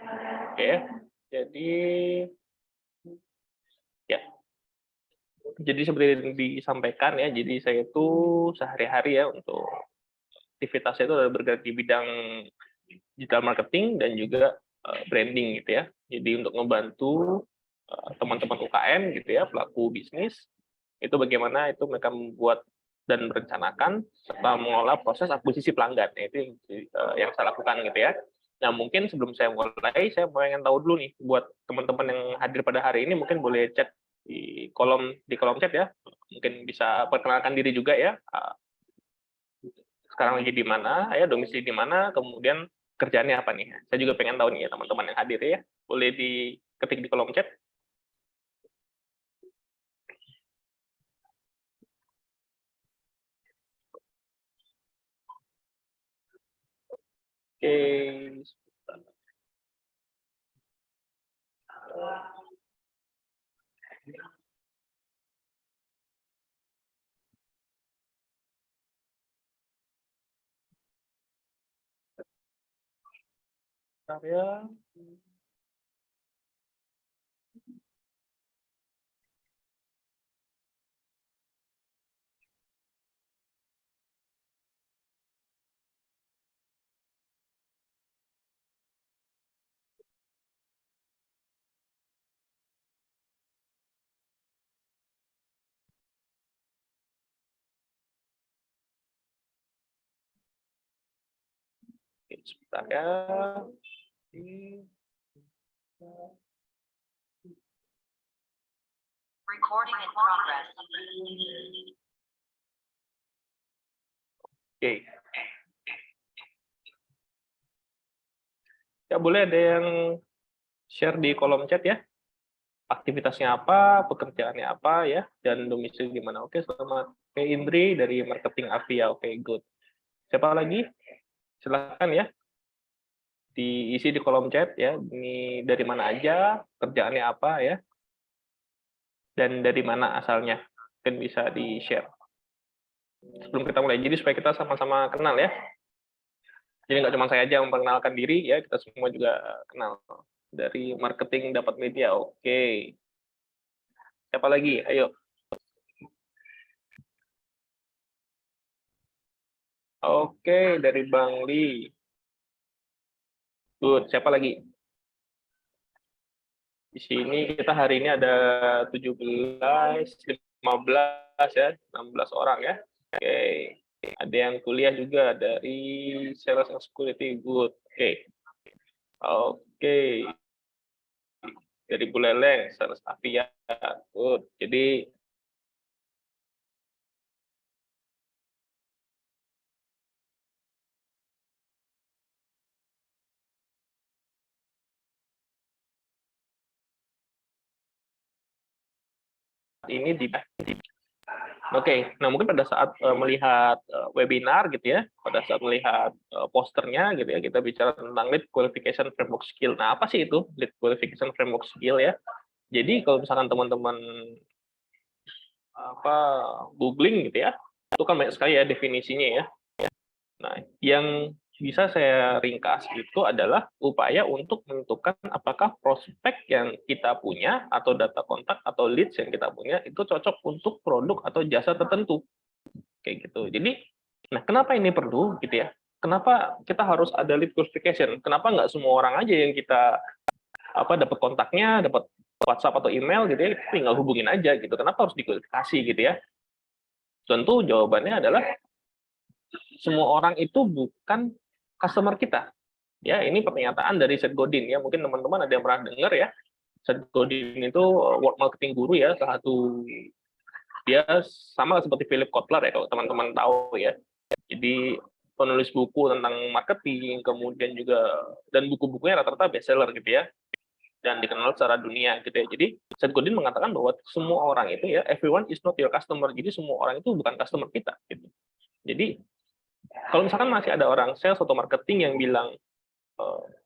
Oke, jadi ya, jadi seperti yang disampaikan ya, jadi saya itu sehari-hari ya untuk aktivitasnya itu adalah bergerak di bidang digital marketing dan juga branding gitu ya. Jadi untuk membantu teman-teman UKM gitu ya, pelaku bisnis, itu bagaimana itu mereka membuat dan merencanakan serta mengolah proses akuisisi pelanggan. Nah, itu yang saya lakukan gitu ya. Nah, mungkin sebelum saya mulai, saya pengen tahu dulu nih buat teman-teman yang hadir pada hari ini, mungkin boleh chat di kolom chat ya. Mungkin bisa perkenalkan diri juga ya. Sekarang lagi di mana, ya domisili di mana, kemudian kerjaannya apa nih. Saya juga pengen tahu nih ya teman-teman yang hadir ya. Boleh diketik di kolom chat. Oke, sebentar ya. Oke, sebentar ya. Recording in progress. Oke. Ya, boleh ada yang share di kolom chat ya. Aktivitasnya apa, pekerjaannya apa ya, dan domisili di mana. Oke, selamat. Oke, Indri dari Marketing Avia. Oke, good. Siapa lagi? Silakan ya. Diisi di kolom chat ya. Ini dari mana aja, kerjaannya apa ya, dan dari mana asalnya. Mungkin bisa di-share. Sebelum kita mulai, jadi supaya kita sama-sama kenal ya. Jadi nggak cuma saya aja yang memperkenalkan diri ya, kita semua juga kenal. Dari marketing dapat media. Oke. Siapa lagi? Ayo. Oke, dari Bang Li. Good. Siapa lagi? Di sini kita hari ini ada 17, 15 ya, 16 orang ya. Oke. Ada yang kuliah juga dari Sales and Security. Good. Oke. Oke. Dari Buleleng, Sales Avia. Good. Jadi ini di Oke, nah mungkin pada saat melihat webinar gitu ya, pada saat melihat posternya gitu ya, kita bicara tentang lead qualification framework skill. Nah, apa sih itu lead qualification framework skill ya? Jadi kalau misalkan teman-teman apa googling gitu ya, itu kan banyak sekali ya definisinya ya. Nah, yang bisa saya ringkas itu adalah upaya untuk menentukan apakah prospek yang kita punya atau data kontak atau leads yang kita punya itu cocok untuk produk atau jasa tertentu. Kayak gitu. Jadi, nah kenapa ini perlu gitu ya? Kenapa kita harus ada lead qualification? Kenapa nggak semua orang aja yang kita dapat kontaknya, dapat WhatsApp atau email gitu ya, tinggal hubungin aja gitu. Kenapa harus dikualifikasi gitu ya? Tentu jawabannya adalah semua orang itu bukan customer kita. Ya, ini pernyataan dari Seth Godin ya. Mungkin teman-teman ada yang pernah dengar ya. Seth Godin itu world marketing guru ya, salah satu dia sama seperti Philip Kotler ya kalau teman-teman tahu ya. Jadi penulis buku tentang marketing, kemudian juga dan buku-bukunya rata-rata bestseller gitu ya, dan dikenal secara dunia gitu ya. Jadi Seth Godin mengatakan bahwa semua orang itu ya, everyone is not your customer. Jadi semua orang itu bukan customer kita gitu. Jadi kalau misalkan masih ada orang sales atau marketing yang bilang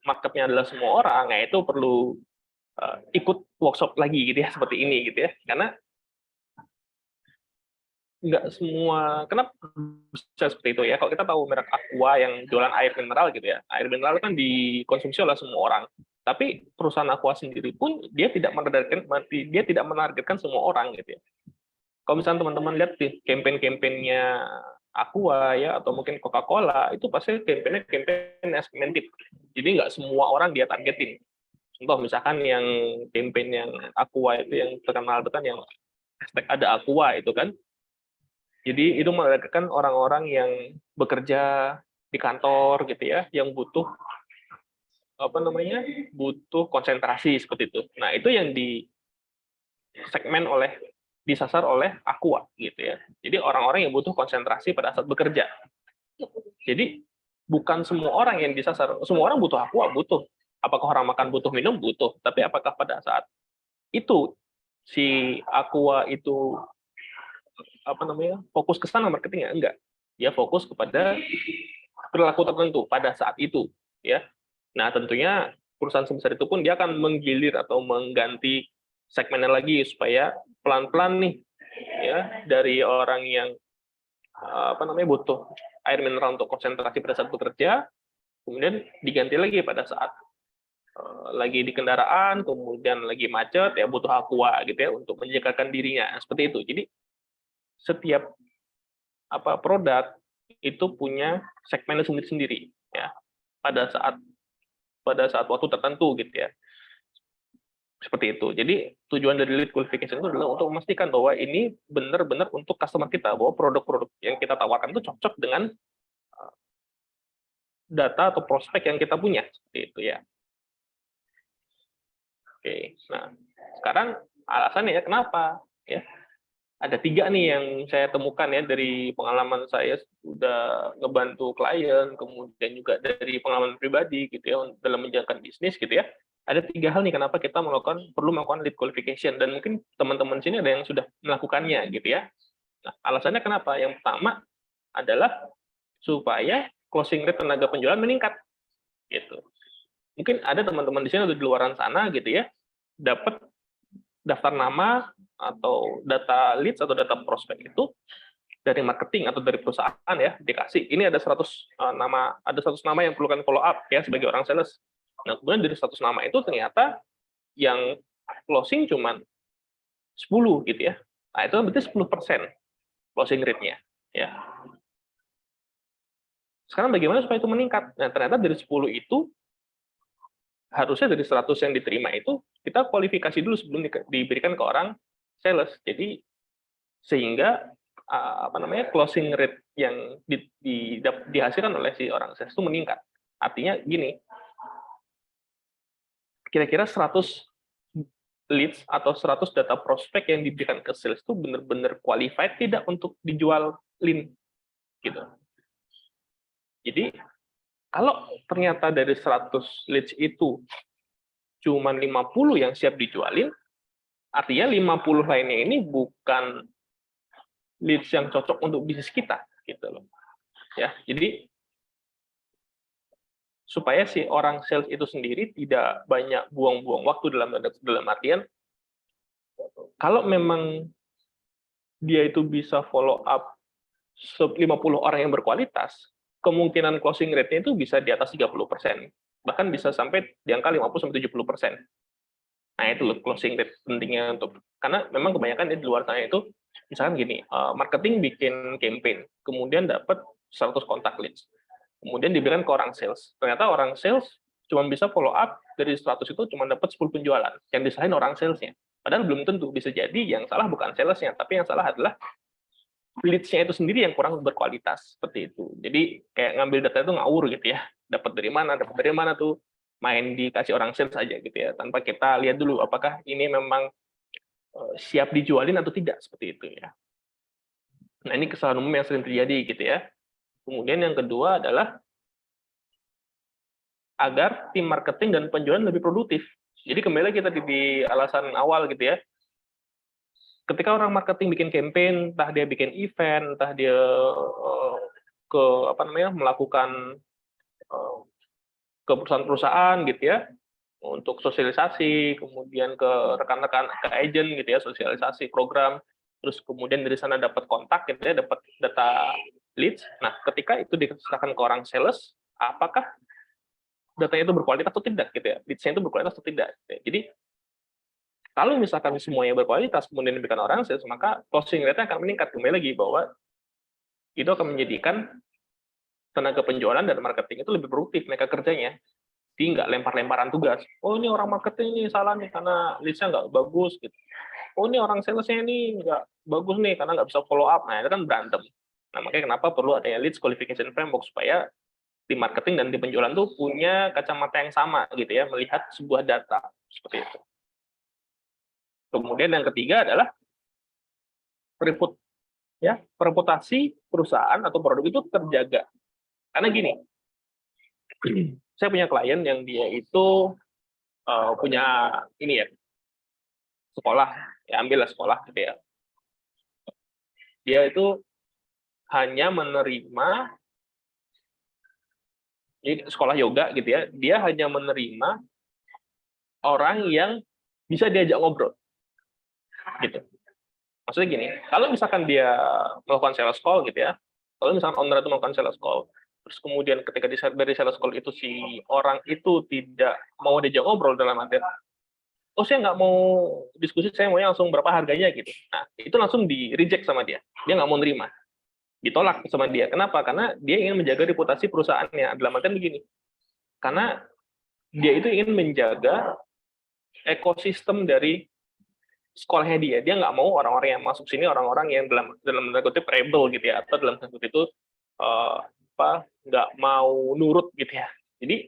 marketnya adalah semua orang, ya itu perlu ikut workshop lagi gitu ya, seperti ini gitu ya. Karena nggak semua, kenapa bisa seperti itu ya? Kalau kita tahu merek Aqua yang jualan air mineral gitu ya, air mineral kan dikonsumsi oleh semua orang. Tapi perusahaan Aqua sendiri pun dia tidak menargetkan semua orang gitu ya. Kalau misalnya teman-teman lihat di campaign-campaignnya Aqua ya atau mungkin Coca-Cola itu pasti campaign-nya campaign yang segmented. Jadi nggak semua orang dia targetin. Contoh misalkan yang campaign yang Aqua itu yang terkenal itu kan yang hashtag ada Aqua itu kan. Jadi itu menargetkan orang-orang yang bekerja di kantor gitu ya, yang butuh butuh konsentrasi seperti itu. Nah itu yang disasar oleh Aqua gitu ya. Jadi orang-orang yang butuh konsentrasi pada saat bekerja. Jadi bukan semua orang yang disasar. Semua orang butuh Aqua, butuh. Apakah orang makan butuh minum? Butuh. Tapi apakah pada saat itu si Aqua itu fokus ke sana marketingnya? Enggak. Dia fokus kepada perilaku tertentu pada saat itu, ya. Nah, tentunya perusahaan sebesar itu pun dia akan menggilir atau mengganti segmennya lagi supaya pelan-pelan nih, ya, dari orang yang butuh air mineral untuk konsentrasi pada saat bekerja, kemudian diganti lagi pada saat lagi di kendaraan, kemudian lagi macet, ya butuh Aqua gitu ya untuk menjagakan dirinya seperti itu. Jadi setiap produk itu punya segmennya sendiri-sendiri ya pada saat waktu tertentu gitu ya. Seperti itu. Jadi tujuan dari lead qualification itu adalah untuk memastikan bahwa ini benar-benar untuk customer kita, bahwa produk-produk yang kita tawarkan itu cocok dengan data atau prospek yang kita punya, seperti itu ya. Oke, nah sekarang alasannya ya kenapa ya? Ada 3 nih yang saya temukan ya dari pengalaman saya sudah ngebantu klien, kemudian juga dari pengalaman pribadi gitu ya dalam menjalankan bisnis gitu ya. Ada 3 hal nih kenapa kita perlu melakukan lead qualification dan mungkin teman-teman sini ada yang sudah melakukannya gitu ya. Nah, alasannya kenapa? Yang pertama adalah supaya closing rate tenaga penjualan meningkat gitu. Mungkin ada teman-teman di sini di luaran sana gitu ya, dapat daftar nama atau data leads atau data prospek itu dari marketing atau dari perusahaan ya dikasih ini ada 100 nama yang perlukan follow up ya sebagai orang sales. Nah, kemudian dari 100 nama itu ternyata yang closing cuman 10 gitu ya. Nah, itu berarti 10% closing rate-nya ya. Sekarang bagaimana supaya itu meningkat? Nah, ternyata dari 10 itu harusnya dari 100 yang diterima itu kita kualifikasi dulu sebelum diberikan ke orang sales. Jadi sehingga closing rate yang dihasilkan oleh si orang sales itu meningkat. Artinya gini, kira-kira 100 leads atau 100 data prospek yang diberikan ke sales itu benar-benar qualified tidak untuk dijual lead gitu. Jadi kalau ternyata dari 100 leads itu cuma 50 yang siap dijualin, artinya 50 lainnya ini bukan leads yang cocok untuk bisnis kita gitu loh. Ya, jadi supaya si orang sales itu sendiri tidak banyak buang-buang waktu dalam artian kalau memang dia itu bisa follow up 50 orang yang berkualitas, kemungkinan closing rate-nya itu bisa di atas 30%. Bahkan bisa sampai di angka 50-70%. Nah, itu loh closing rate pentingnya karena memang kebanyakan di luar sana itu misalkan gini, marketing bikin campaign, kemudian dapat 100 kontak leads. Kemudian diberikan ke orang sales. Ternyata orang sales cuma bisa follow up dari 100 itu cuma dapat 10 penjualan. Yang disalahin orang salesnya. Padahal belum tentu, bisa jadi yang salah bukan salesnya, tapi yang salah adalah leads-nya itu sendiri yang kurang berkualitas seperti itu. Jadi kayak ngambil data itu ngawur gitu ya. Dapat dari mana tuh main dikasih orang sales aja gitu ya, tanpa kita lihat dulu apakah ini memang siap dijualin atau tidak seperti itu ya. Nah, ini kesalahan umum yang sering terjadi gitu ya. Kemudian yang kedua adalah agar tim marketing dan penjualan lebih produktif. Jadi kembali lagi tadi di alasan awal gitu ya. Ketika orang marketing bikin campaign, entah dia bikin event, entah dia melakukan ke perusahaan-perusahaan gitu ya, untuk sosialisasi, kemudian ke rekan-rekan, ke agent gitu ya, sosialisasi program, terus kemudian dari sana dapat kontak gitu ya, dapat data leads. Nah, ketika itu diserahkan ke orang sales, apakah datanya itu berkualitas atau tidak gitu ya, leads-nya itu berkualitas atau tidak gitu ya. Jadi kalau misalkan semuanya berkualitas kemudian diberikan orang sales, maka closing rate-nya akan meningkat. Kembali lagi bahwa itu akan menjadikan tenaga penjualan dan marketing itu lebih produktif mereka kerjanya. Jadi nggak lempar-lemparan tugas. Oh ini orang marketing ini salah nih karena leads-nya nggak bagus gitu. Oh ini orang sales-nya ini nggak bagus nih karena nggak bisa follow up. Nah itu kan berantem. Nah makanya kenapa perlu adanya leads qualification framework supaya di marketing dan di penjualan tuh punya kacamata yang sama gitu ya, melihat sebuah data seperti itu. Kemudian yang ketiga adalah reputasi perusahaan atau produk itu terjaga. Karena gini, saya punya klien yang dia itu punya ini ya, sekolah, ya ambillah sekolah gitu ya. Dia itu hanya menerima, ini sekolah yoga gitu ya, dia hanya menerima orang yang bisa diajak ngobrol. Gitu. Maksudnya gini, kalau misalkan dia melakukan sales call gitu ya, kalau misalkan owner itu melakukan sales call, terus kemudian ketika dari sales call itu si orang itu tidak mau diajak ngobrol dalam arti, oh saya nggak mau diskusi, saya maunya langsung berapa harganya gitu. Nah, itu langsung di reject sama dia nggak mau nerima, ditolak sama dia. Kenapa? Karena dia ingin menjaga reputasi perusahaannya. Dalam artian begini, karena dia itu ingin menjaga ekosistem dari sekolahnya dia nggak mau orang-orang yang masuk sini orang-orang yang dalam tanda kutip rebel gitu ya, atau dalam tanda kutip itu nggak mau nurut gitu ya. Jadi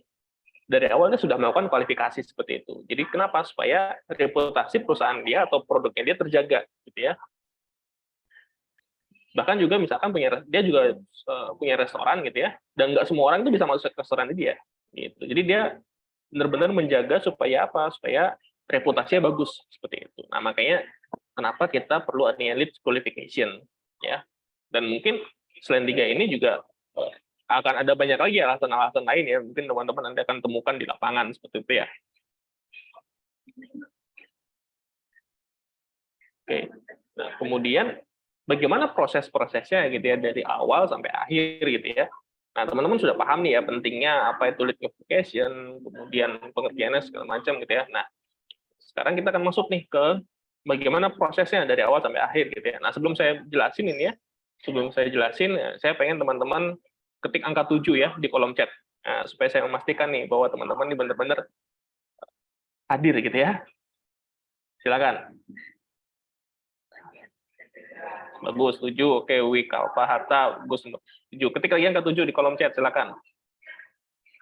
dari awalnya sudah melakukan kualifikasi seperti itu. Jadi kenapa? Supaya reputasi perusahaan dia atau produknya dia terjaga gitu ya. Bahkan juga misalkan dia juga punya restoran gitu ya, dan nggak semua orang itu bisa masuk ke restoran dia gitu. Jadi dia benar-benar menjaga supaya apa? Supaya reputasinya bagus seperti itu. Nah, makanya kenapa kita perlu adanya lead qualification ya. Dan mungkin selain 3 ini juga akan ada banyak lagi alasan-alasan lain ya. Mungkin teman-teman nanti akan temukan di lapangan seperti itu ya. Oke. Nah, kemudian bagaimana proses-prosesnya gitu ya dari awal sampai akhir gitu ya. Nah, teman-teman sudah paham nih ya pentingnya apa itu lead qualification, kemudian pengertiannya segala macam gitu ya. Nah, sekarang kita akan masuk nih ke bagaimana prosesnya dari awal sampai akhir gitu ya. Nah, sebelum saya jelasin ini ya, saya pengen teman-teman ketik angka 7 ya di kolom chat. Nah, supaya saya memastikan nih bahwa teman-teman ini benar-benar hadir gitu ya. Silakan. Bagus, 7. Oke, Wika, Alfa, Harta, bagus. 7. Ketik lagi angka 7 di kolom chat, silakan.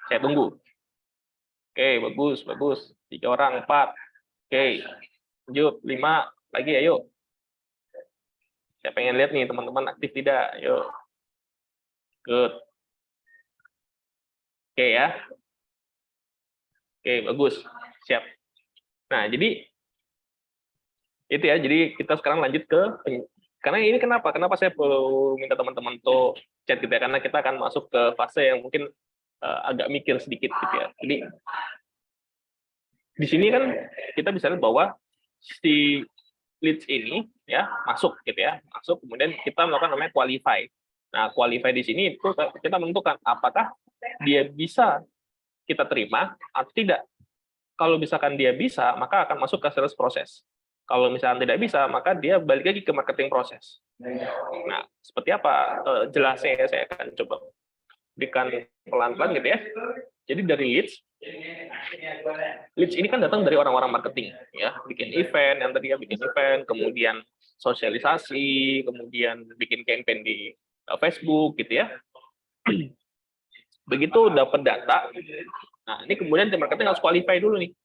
Saya tunggu. Oke, bagus, bagus. 3 orang, 4. Oke, lanjut 5 lagi, ayo. Saya pengen lihat nih teman-teman aktif tidak, ayo. Good. Oke ya. Oke, bagus. Siap. Nah, jadi itu ya. Jadi kita sekarang lanjut ke karena ini kenapa saya perlu minta teman-teman tuh chat gitu ya, karena kita akan masuk ke fase yang mungkin agak mikir sedikit gitu ya. Jadi di sini kan kita bisa lihat bahwa si leads ini ya masuk gitu ya, masuk kemudian kita melakukan namanya qualify. Nah, qualify di sini itu kita menentukan apakah dia bisa kita terima atau tidak. Kalau misalkan dia bisa, maka akan masuk ke sales proses. Kalau misalkan tidak bisa, maka dia balik lagi ke marketing proses. Nah, seperti apa jelasnya ya, saya akan coba berikan pelan-pelan gitu ya. Jadi dari leads ini kan datang dari orang-orang marketing ya, bikin event, yang tadi ya bikin event, kemudian sosialisasi, kemudian bikin campaign di Facebook gitu ya. Begitu dapat data, nah ini kemudian tim marketing harus qualify dulu nih.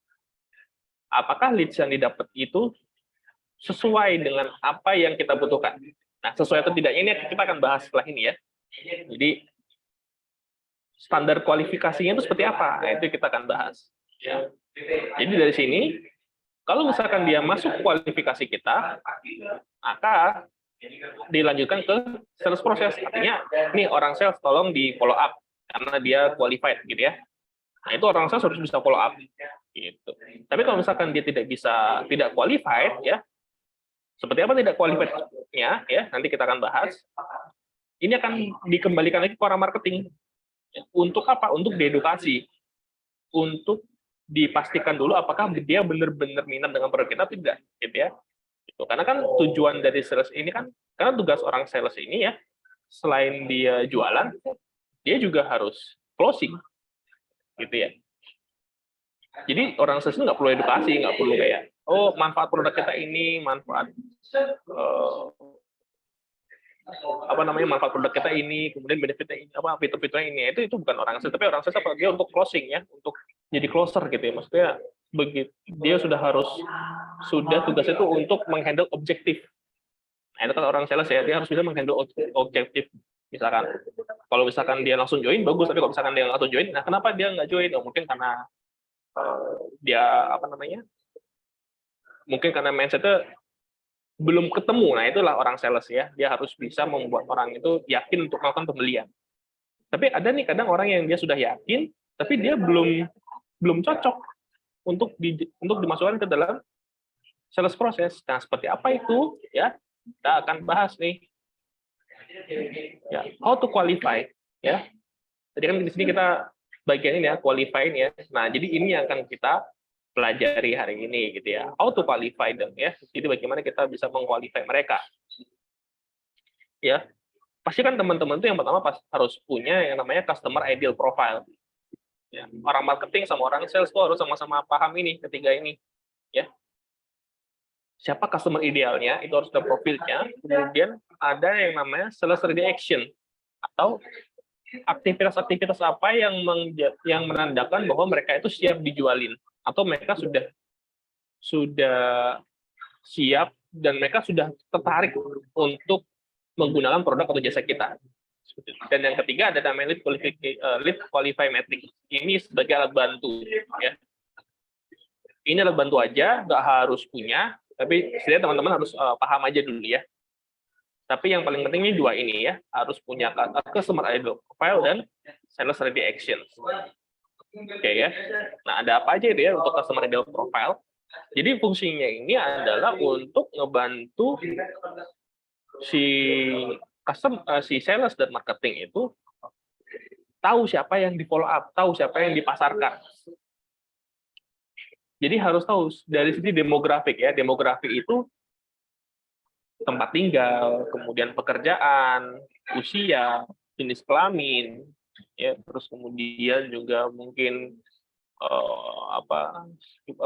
Apakah leads yang didapat itu sesuai dengan apa yang kita butuhkan? Nah, sesuai atau tidaknya ini kita akan bahas setelah ini ya. Jadi standar kualifikasinya itu seperti apa? Nah, itu kita akan bahas. Ya. Jadi dari sini, kalau misalkan dia masuk kualifikasi kita, maka dilanjutkan ke sales proses. Artinya, nih orang sales tolong di follow up karena dia qualified gitu ya. Nah, itu orang sales harus bisa follow up gitu. Tapi kalau misalkan dia tidak qualified ya, seperti apa tidak qualified-nya ya, nanti kita akan bahas. Ini akan dikembalikan lagi ke orang marketing. Untuk apa? Untuk diedukasi. untuk dipastikan dulu apakah dia benar-benar minat dengan produk kita atau tidak, gitu ya. Gitu. Karena kan tujuan dari sales ini kan, karena tugas orang sales ini ya, selain dia jualan, dia juga harus closing, gitu ya. Jadi orang sales itu nggak perlu edukasi, nggak perlu kayak, oh manfaat produk kita ini, manfaat manfaat produk kita ini, kemudian benefitnya ini, fitur-fiturnya ini, itu bukan orang sales, tapi orang sales apa dia untuk closing ya, untuk jadi closer gitu ya, maksudnya begitu dia sudah tugasnya itu untuk menghandle objektif. Nah itu kan orang sales ya, dia harus bisa menghandle objektif. Misalkan kalau misalkan dia langsung join bagus, tapi kalau misalkan dia langsung join, nah kenapa dia nggak join? Oh, mungkin karena dia mungkin karena mindsetnya belum ketemu. Nah itulah orang sales ya, dia harus bisa membuat orang itu yakin untuk melakukan pembelian. Tapi ada nih kadang orang yang dia sudah yakin, tapi dia belum cocok untuk dimasukkan ke dalam sales proses. Nah seperti apa itu ya, kita akan bahas nih ya, how to qualify ya. Jadi kan di sini kita bagian ini ya, qualifying ya. Nah jadi ini yang akan kita pelajari hari ini gitu ya, how to qualify them ya. Jadi bagaimana kita bisa mengqualify mereka ya. Pasti kan teman-teman tuh yang pertama harus punya yang namanya customer ideal profile ya. Orang marketing sama orang sales tuh harus sama-sama paham ini, ketiga ini ya. Siapa customer idealnya, itu harus ada profilnya. Kemudian ada yang namanya sales ready action, atau aktivitas-aktivitas apa yang menandakan bahwa mereka itu siap dijualin, atau mereka sudah siap dan mereka sudah tertarik untuk menggunakan produk atau jasa kita. Dan yang ketiga ada namanya lead qualify metric. Ini sebagai alat bantu ya. Ini alat bantu aja, nggak harus punya, tapi setidaknya teman-teman harus paham aja dulu ya. Tapi yang paling penting ini dua ini ya, harus punya customer ideal profile dan sales ready action. Oke ya. Nah, ada apa aja itu ya untuk customer ideal profile? Jadi fungsinya ini adalah untuk ngebantu si sales dan marketing itu tahu siapa yang di follow up, tahu siapa yang dipasarkan. Jadi harus tahu dari sisi demografik ya. Demografik itu tempat tinggal, kemudian pekerjaan, usia, jenis kelamin, ya, terus kemudian juga mungkin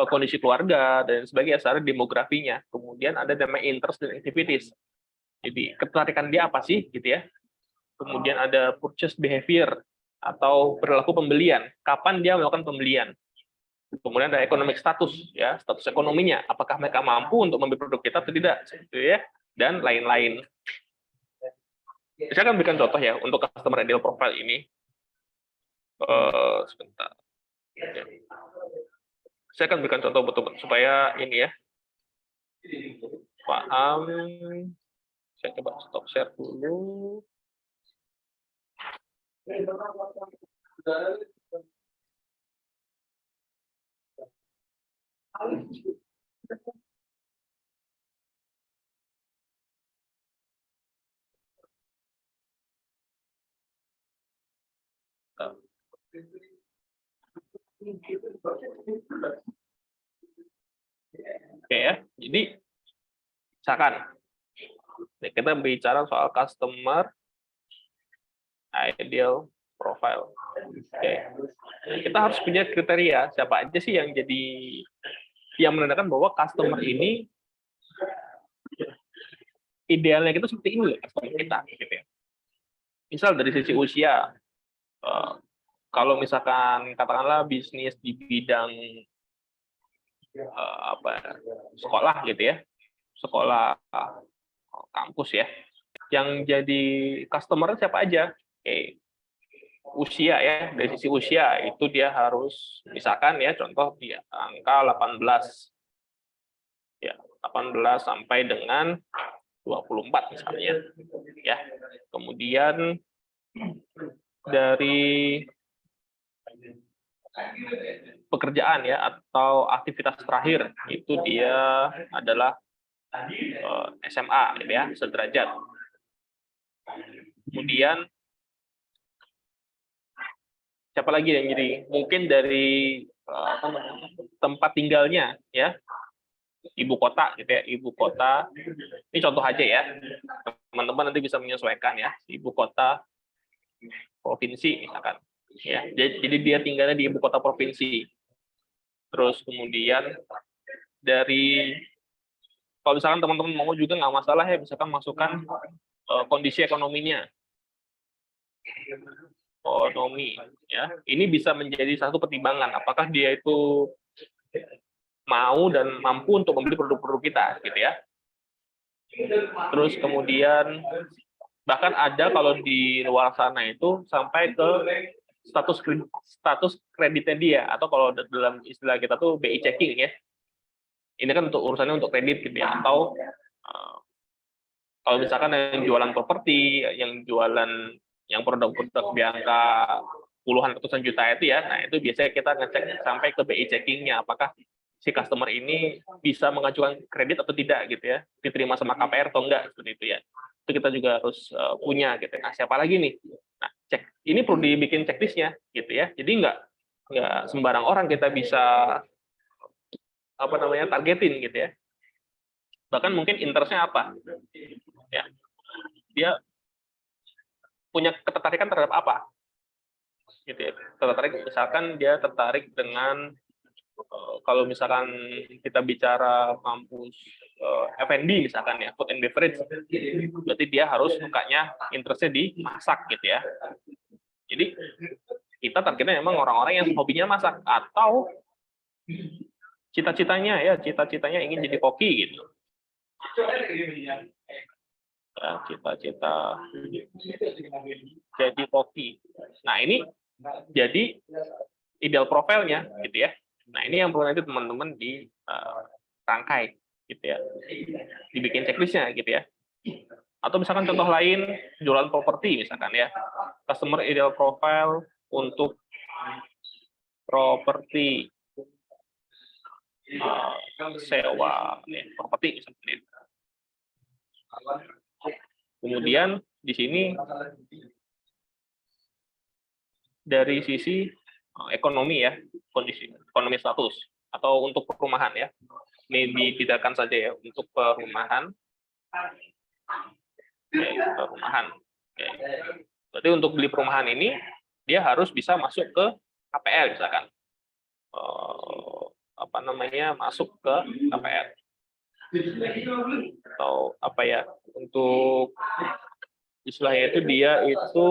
kondisi keluarga dan sebagainya, secara demografinya. Kemudian ada namanya interest dan activities. Jadi ketertarikan dia apa sih, gitu ya. Kemudian ada purchase behavior atau perilaku pembelian. Kapan dia melakukan pembelian? Kemudian ada economic status, ya, status ekonominya, apakah mereka mampu untuk membeli produk kita atau tidak, gitu ya, dan lain-lain. Saya akan berikan contoh ya untuk customer ideal profile ini. Sebentar. Saya akan berikan contoh betul supaya ini ya paham. Saya coba stop share dulu. Oke ya, jadi misalkan kita bicara soal customer ideal profile. Oke. Kita harus punya kriteria siapa aja sih yang menandakan bahwa customer ini idealnya kita seperti ini loh, customer kita gitu ya. Misal dari sisi usia, kalau misalkan katakanlah bisnis di bidang sekolah gitu ya, sekolah kampus ya, yang jadi customer siapa aja? Oke. Usia ya, dari sisi usia itu dia harus misalkan ya contoh di angka 18 ya, 18 sampai dengan 24 misalnya ya. Kemudian dari pekerjaan ya atau aktivitas terakhir itu dia adalah SMA gitu ya, sederajat. Kemudian siapa lagi yang jadi mungkin dari tempat tinggalnya ya, ibu kota gitu ya, ibu kota. Ini contoh aja ya, teman-teman nanti bisa menyesuaikan ya, ibu kota provinsi misalkan ya. Jadi dia tinggalnya di ibu kota provinsi. Terus kemudian dari, kalau misalkan teman-teman mau juga nggak masalah ya, misalkan masukkan kondisi ekonominya, ekonomi ya. Ini bisa menjadi satu pertimbangan apakah dia itu mau dan mampu untuk membeli produk-produk kita gitu ya. Terus kemudian bahkan ada kalau di luar sana itu sampai ke status kreditnya dia, atau kalau dalam istilah kita tuh BI checking ya. Ini kan untuk urusannya untuk kredit gitu ya, atau kalau misalkan yang jualan properti, yang jualan yang produk-produk di angka puluhan ratusan juta itu ya, nah itu biasanya kita ngecek sampai ke BI checkingnya, apakah si customer ini bisa mengajukan kredit atau tidak gitu ya, diterima sama KPR atau enggak, seperti itu ya. Itu kita juga harus punya gitu. Nah, siapa lagi nih? Nah, cek ini perlu dibikin checklistnya gitu ya. Jadi nggak sembarang orang kita bisa targetin gitu ya. Bahkan mungkin interestnya apa? Ya, dia punya ketertarikan terhadap apa? Gitu ya. Misalkan dia tertarik dengan kalau misalkan kita bicara kampus F&B misalkan ya, food and beverage, berarti dia harus sukanya interestnya di masak gitu ya. Jadi kita targetnya memang orang-orang yang hobinya masak, atau cita-citanya ingin jadi koki gitu. Cita-cita jadi koki. Nah, ini jadi ideal profilnya gitu ya. Nah, ini yang perlu nanti teman-teman dirangkai gitu ya. Dibikin checklistnya gitu ya. Atau misalkan contoh lain, jualan properti misalkan ya. Customer ideal profile untuk properti sewa properti misalkan. Kemudian di sini dari sisi ekonomi ya, kondisi ekonomi status atau untuk perumahan ya. Ini dibedakan saja ya untuk perumahan. Perumahan. Berarti untuk beli perumahan ini dia harus bisa masuk ke KPR misalkan. Masuk ke KPR. Atau apa ya, untuk istilahnya itu dia itu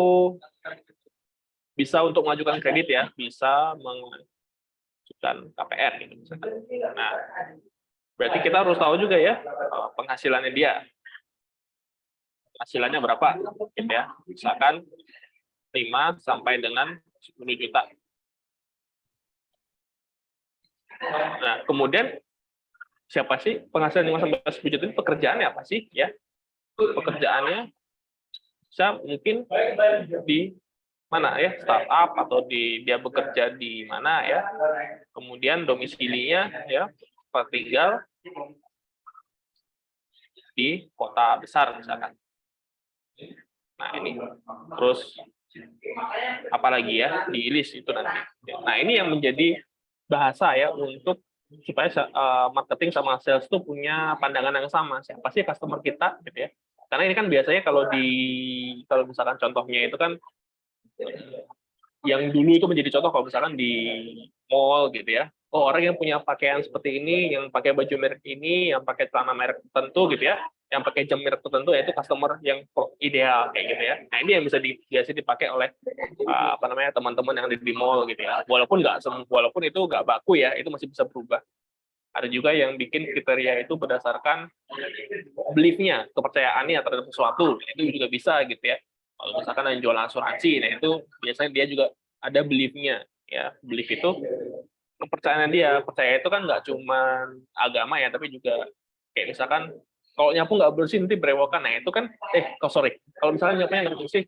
bisa untuk mengajukan kredit ya, bisa mengajukan KPR gitu misalkan. Nah, berarti kita harus tahu juga ya penghasilannya dia. Hasilnya berapa gitu ya. Misalkan 5 sampai dengan 10 juta. Nah, kemudian siapa sih penghasilan 5 sampai 10 juta itu, pekerjaannya apa sih ya? Pekerjaannya bisa mungkin di mana ya, startup, atau dia bekerja di mana ya. Kemudian domisilinya ya, tempat tinggal di kota besar misalkan. Nah, ini terus apalagi ya di list itu nanti. Nah, ini yang menjadi bahasa ya untuk supaya marketing sama sales itu punya pandangan yang sama. Siapa sih customer kita gitu ya. Karena ini kan biasanya kalau misalkan contohnya itu kan yang dulu itu menjadi contoh kalau misalkan di mall gitu ya. Oh, orang yang punya pakaian seperti ini, yang pakai baju merek ini, yang pakai celana merek tertentu gitu ya, yang pakai jam merek tertentu, yaitu customer yang ideal kayak gitu ya. Nah, ini yang bisa biasa dipakai oleh teman-teman yang di mall gitu ya. Walaupun itu nggak baku ya, itu masih bisa berubah. Ada juga yang bikin kriteria itu berdasarkan belief-nya, kepercayaannya terhadap sesuatu, itu juga bisa gitu ya. Kalau misalkan yang jualan asuransi, nah itu biasanya dia juga ada belief-nya ya. Belief itu kepercayaan dia. Percaya itu kan nggak cuma agama ya, tapi juga kayak misalkan kalau nyapu nggak bersih nanti berewokan. Nah itu kan kalau misalnya nyapunya nggak bersih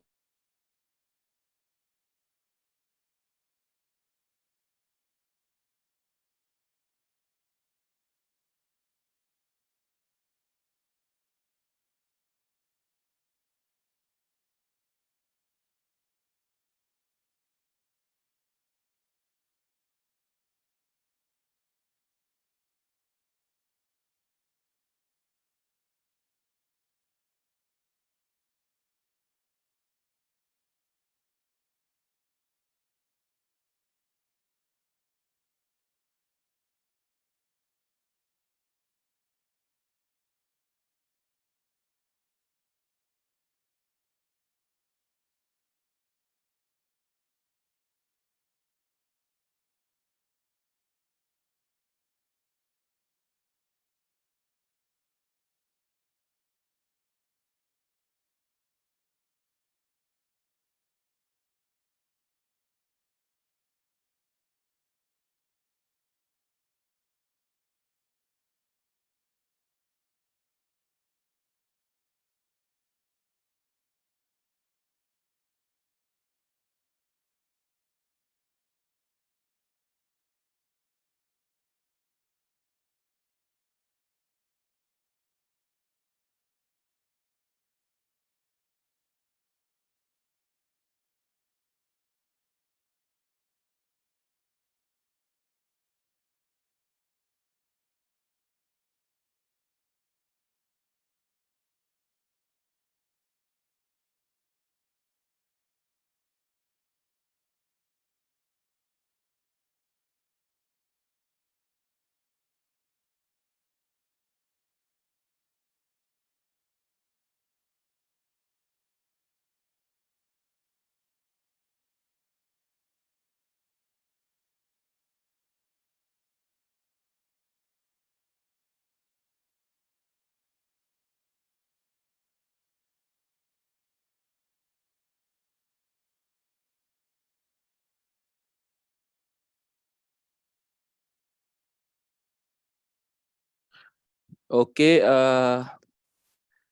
Oke,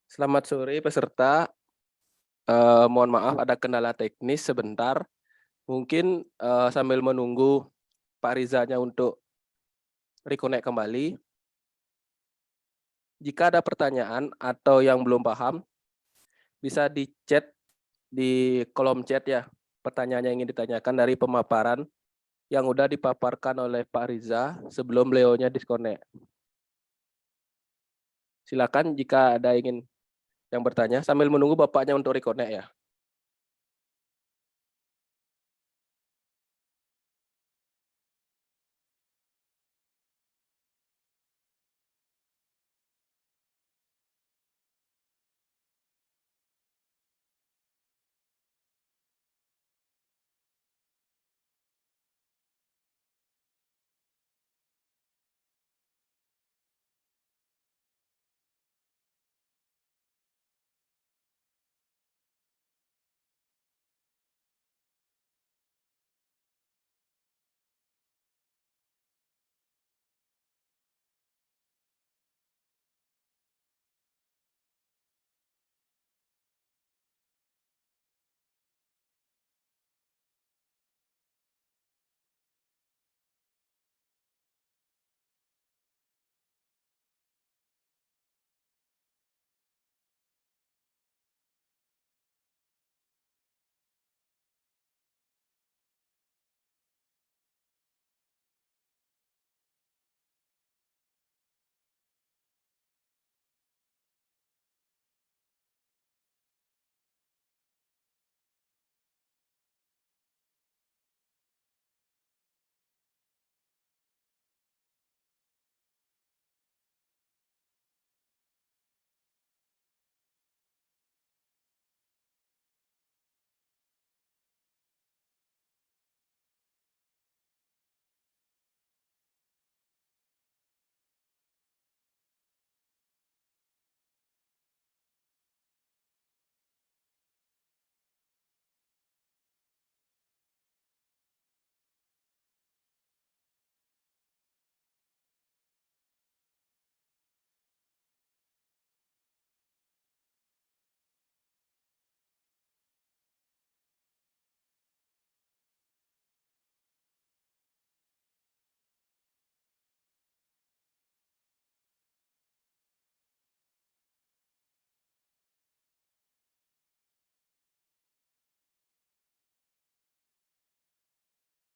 selamat sore peserta. Mohon maaf ada kendala teknis sebentar. Mungkin sambil menunggu Pak Rizanya untuk reconnect kembali. Jika ada pertanyaan atau yang belum paham, bisa di chat di kolom chat ya. Pertanyaan yang ingin ditanyakan dari pemaparan yang udah dipaparkan oleh Pak Riza sebelum beliaunya disconnect. Silakan jika ada ingin yang bertanya sambil menunggu Bapaknya untuk reconnect ya.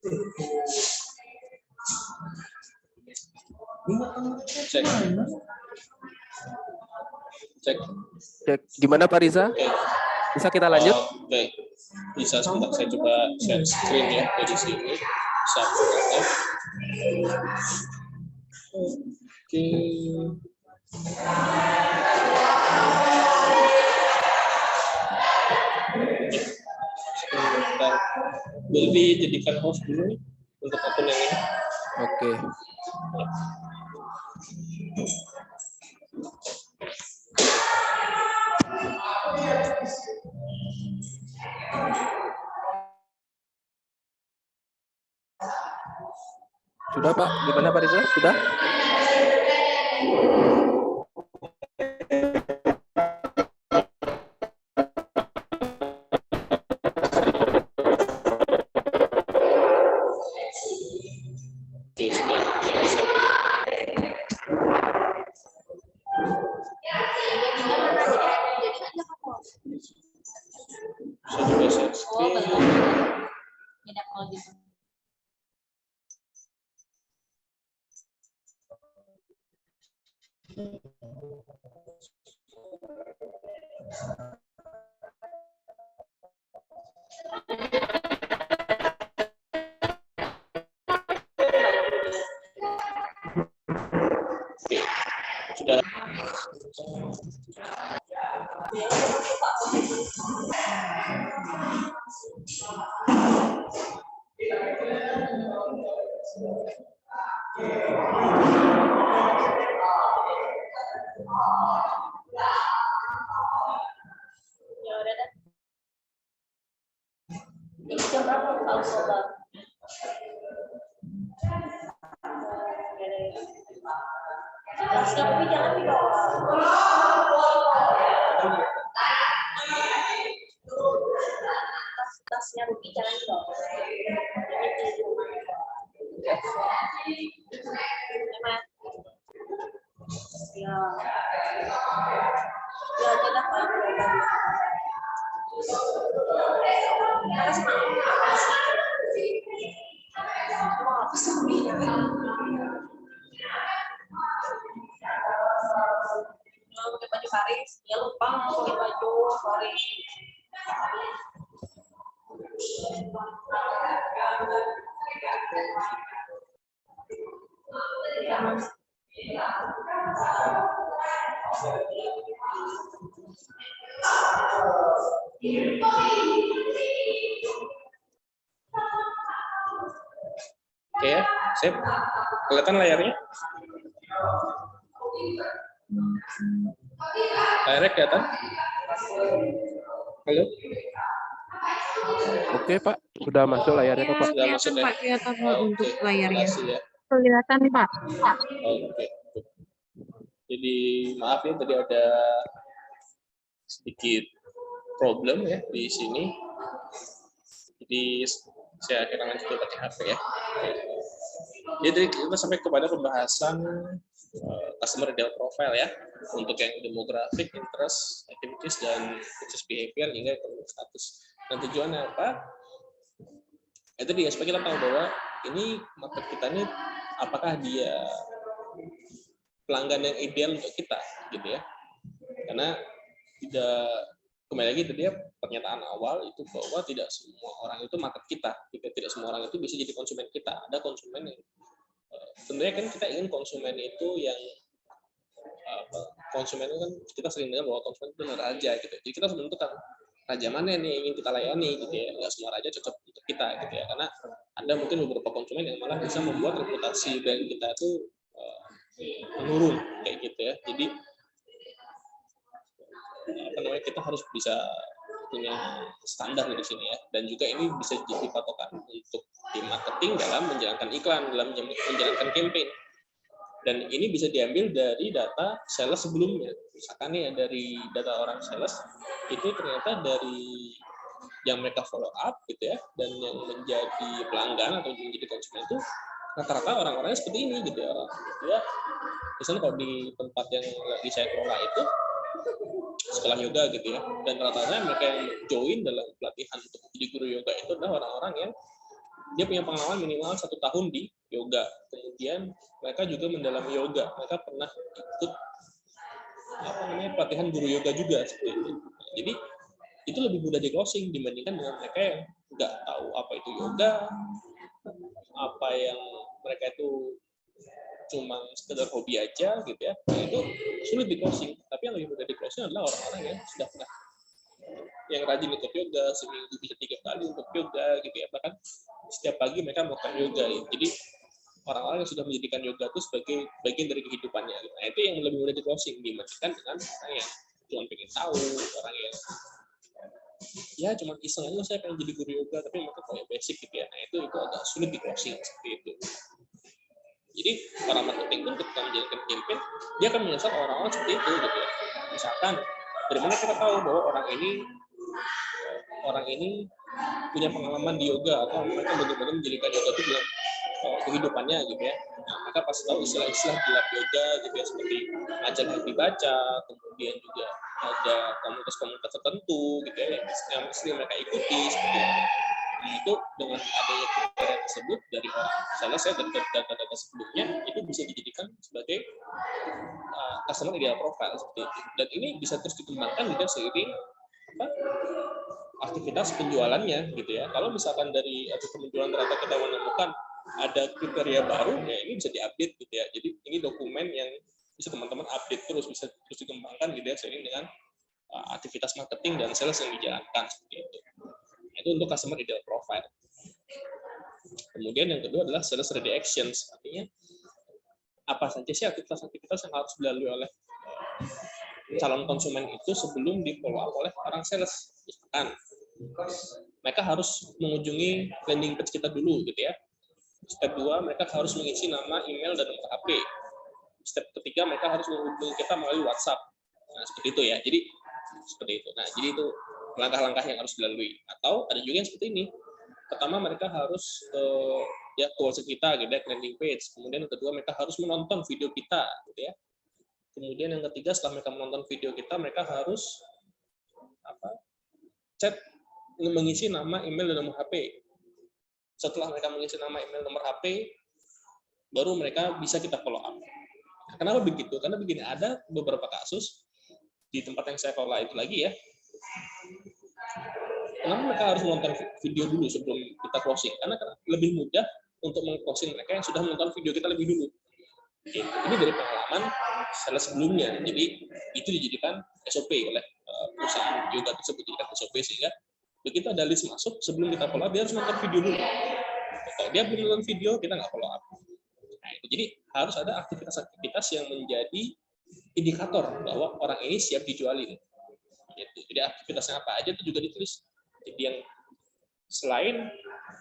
Cek. Cek. Cek gimana Pak Riza? Oke. Bisa kita lanjut? Oke. Bisa sebentar saya coba share screen ya dari sini. Bisa buka. Oke. Sebentar. Boleh dijadikan host dulu nih untuk akun yang ini. Oke. Sudah Pak? Gimana Pak Riza? Sudah? Saya juga share screen. Sudah. tapi jangan di bawah. Tasnya Ruby jangan di bawah. Ya. Ya tidak apa-apa. Pakai baju Paris, ya lupa mau pakai baju Paris. Oke ya, sip. Kelihatan layarnya? Layarnya kelihatan? Halo? Oke Pak, sudah masuk layarnya Pak. Sudah masuk ya? Pak, kelihatan Pak, Oke, untuk terima layarnya. kasih ya. Kelihatan Pak. Oke. Jadi maaf ya tadi ada sedikit problem ya di sini. Jadi saya kehilangan juga pakai HP ya. Jadi kita sampai kepada pembahasan customer ideal profile ya untuk yang demographic, interest, activities dan business behavior hingga economic status. Dan tujuannya apa? Itu dia supaya kita tahu bahwa ini market kita ini apakah dia pelanggan yang ideal untuk kita gitu ya. Karena tidak, kembali lagi itu dia pernyataan awal itu bahwa tidak semua orang itu market kita, tidak semua orang itu bisa jadi konsumen kita. Ada konsumen yang tentunya kan kita ingin konsumen itu yang konsumen itu kan kita sering dengar bahwa konsumen itu raja gitu. Jadi kita harus menentukan raja mana nih yang ingin kita layani gitu ya. Nggak semua raja cocok untuk kita gitu ya. Karena ada mungkin beberapa konsumen yang malah bisa membuat reputasi brand kita itu menurun kayak gitu ya. Jadi kita harus bisa punya standar di sini ya, dan juga ini bisa jadi patokan untuk tim marketing dalam menjalankan iklan, dalam menjalankan campaign. Dan ini bisa diambil dari data sales sebelumnya. Misalkan nih dari data orang sales itu ternyata dari yang mereka follow up gitu ya, dan yang menjadi pelanggan atau menjadi konsumen itu rata-rata orang-orangnya seperti ini gitu ya. Ya, misalnya kalau di tempat yang lagi saya kelola itu sekolah yoga gitu ya, dan rata-rata mereka yang join dalam pelatihan untuk jadi guru yoga itu adalah orang-orang yang dia punya pengalaman minimal 1 tahun di yoga, kemudian mereka juga mendalami yoga, mereka pernah ikut pelatihan guru yoga juga seperti itu. Jadi itu lebih mudah di closing dibandingkan dengan mereka yang nggak tahu apa itu yoga, apa yang mereka itu cuma sekedar hobi aja gitu ya. Nah, itu sulit di closing. Tapi yang lebih mudah di closing adalah orang-orang yang sudah pernah, yang rajin ikut yoga, seminggu bisa 3 kali untuk yoga gitu ya. Bahkan setiap pagi mereka melakukan yoga gitu. Jadi orang-orang yang sudah menjadikan yoga itu sebagai bagian dari kehidupannya. Nah, itu yang lebih mudah di closing dibandingkan dengan orang yang cuma pengen tahu, orang yang ya cuma iseng aja saya pengen jadi guru yoga tapi mereka kayak basic gitu ya. Nah, itu agak sulit di closing seperti itu. Jadi para marketing pun ketika menjalankan campaign, dia akan menyasar orang-orang seperti itu gitu ya. Misalkan dari mana kita tahu bahwa orang ini punya pengalaman di yoga atau mereka benar-benar menjadikan yoga itu dalam kehidupannya gitu ya. Nah, mereka pasti tahu istilah-istilah gelap yoga gitu ya, seperti ajaran yang dibaca, kemudian juga ada komunitas-komunitas tertentu gitu ya yang mesti mereka ikuti seperti itu. Nah, itu dengan adanya kriteria tersebut dari orang sales ya, dari data-data sebelumnya itu bisa dijadikan sebagai customer ideal profile seperti itu. Dan ini bisa terus dikembangkan dengan seiring aktivitas penjualannya gitu ya. Kalau misalkan dari penjualan ternyata kita menemukan ada kriteria baru, ya ini bisa diupdate gitu ya. Jadi ini dokumen yang bisa teman-teman update terus, bisa terus dikembangkan gitu ya seiring dengan aktivitas marketing dan sales yang dijalankan seperti itu. Itu untuk customer ideal profile. Kemudian yang kedua adalah sales ready actions. Artinya apa saja sih aktivitas-aktivitas yang harus dilalui oleh calon konsumen itu sebelum di follow up oleh orang sales. Misalkan mereka harus mengunjungi landing page kita dulu gitu ya. Step 2, mereka harus mengisi nama, email, dan nomor HP. step ketiga mereka harus menghubungi kita melalui WhatsApp. Nah, seperti itu ya. Jadi seperti itu. Nah, jadi itu langkah-langkah yang harus dilalui. Atau ada juga yang seperti ini. Pertama mereka harus ya ke website kita gitu ya, landing page. Kemudian yang kedua mereka harus menonton video kita gitu ya. Kemudian yang ketiga setelah mereka menonton video kita, mereka harus chat mengisi nama, email, dan nomor HP. Setelah mereka mengisi nama, email, nomor HP, baru mereka bisa kita follow up. Kenapa begitu? Karena begini, ada beberapa kasus di tempat yang saya kelola itu lagi ya. Kenapa mereka harus menonton video dulu sebelum kita closing? Karena lebih mudah untuk meng-closing mereka yang sudah menonton video kita lebih dulu. Ini dari pengalaman sales sebelumnya. Jadi itu dijadikan SOP oleh perusahaan yoga tersebut, dijadikan SOP sehingga begitu ada list masuk sebelum kita follow up, dia harus nonton video dulu. Kalau dia belum nonton video, kita nggak follow up. Nah, itu jadi harus ada aktivitas-aktivitas yang menjadi indikator bahwa orang ini siap dijualin. Gitu. Jadi aktivitasnya apa aja itu juga ditulis. Jadi yang selain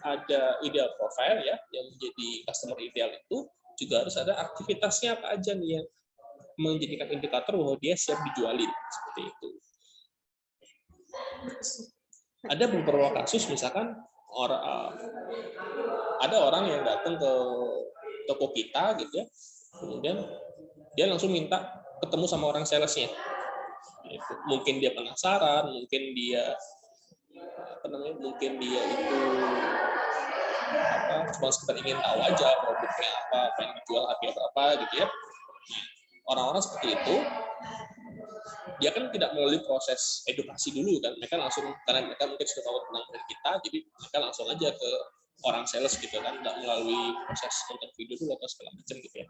ada ideal profile ya, yang menjadi customer ideal itu juga harus ada aktivitasnya apa aja nih yang menjadikan indikator bahwa dia siap dijualin seperti itu. Ada beberapa kasus misalkan ada orang yang datang ke toko kita gitu ya, kemudian dia langsung minta ketemu sama orang salesnya. Mungkin dia penasaran, mungkin dia mungkin dia itu cuma sekedar ingin tahu aja produknya apa yang dijual harga berapa gitu ya. Orang-orang seperti itu dia kan tidak melalui proses edukasi dulu kan, mereka langsung, karena mereka mungkin sudah tahu tentang brand kita, jadi mereka langsung aja ke orang sales gitu kan, tidak melalui proses nonton video dulu atau segala macam gitu ya.